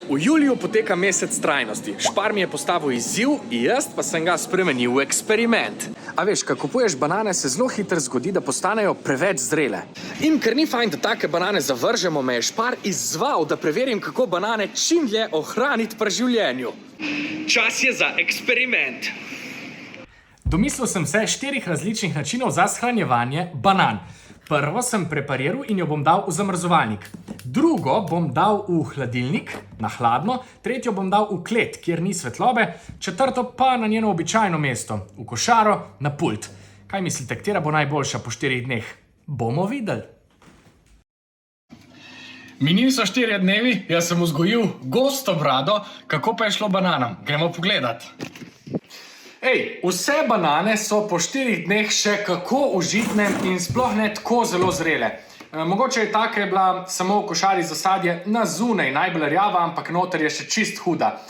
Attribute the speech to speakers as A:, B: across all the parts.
A: V juliju poteka mesec trajnosti. Špar mi je postavil izziv, jaz pa sem ga spremenil v eksperiment. A veš, ko kupuješ banane, se zelo hitro zgodi, da postanejo preveč zrele. In ker ni fajn, da take banane zavržemo, me je Špar izzval, da preverim, kako banane čim dlje ohraniti pri življenju. Čas je za eksperiment.
B: Domislil sem se 4 različnih načinov za shranjevanje banan. Prvo sem prepariral in jo bom dal v zamrzovalnik. Drugo bom dal v hladilnik, na hladno. Tretjo bom dal v klet, kjer ni svetlobe. Četrto pa na njeno običajno mesto, v košaro, na pult. Kaj mislite, katera bo najboljša po 4 dneh? Bomo videli.
C: Minili so 4 dnevi, jaz sem vzgojil gosto brado, kako pa je šlo bananam. Gremo pogledat.
B: Ej, vse banane so po 4 dneh še kako užitne in sploh ne tako zelo zrele. Mogoče je taka je bila samo v košari za sadje na zunaj najbolj rjava, ampak noter je še čist huda.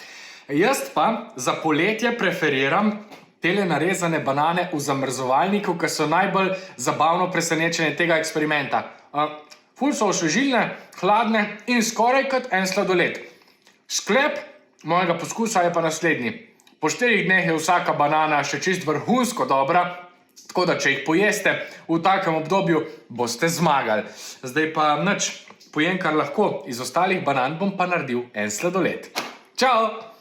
B: Jaz pa za poletje preferiram tele narezane banane v zamrzovalniku, ki so najbolj zabavno presenečenje tega eksperimenta. Ful so osvežilne, hladne in skoraj kot en sladoled. Sklep mojega poskusa je pa naslednji. Po 4 dneh je vsaka banana še čist vrhunsko dobra, tako da če jih pojeste v takem obdobju, boste zmagali. Zdaj pa nič, pojem kar lahko, iz ostalih banan bom pa naredil en sladoled. Čau!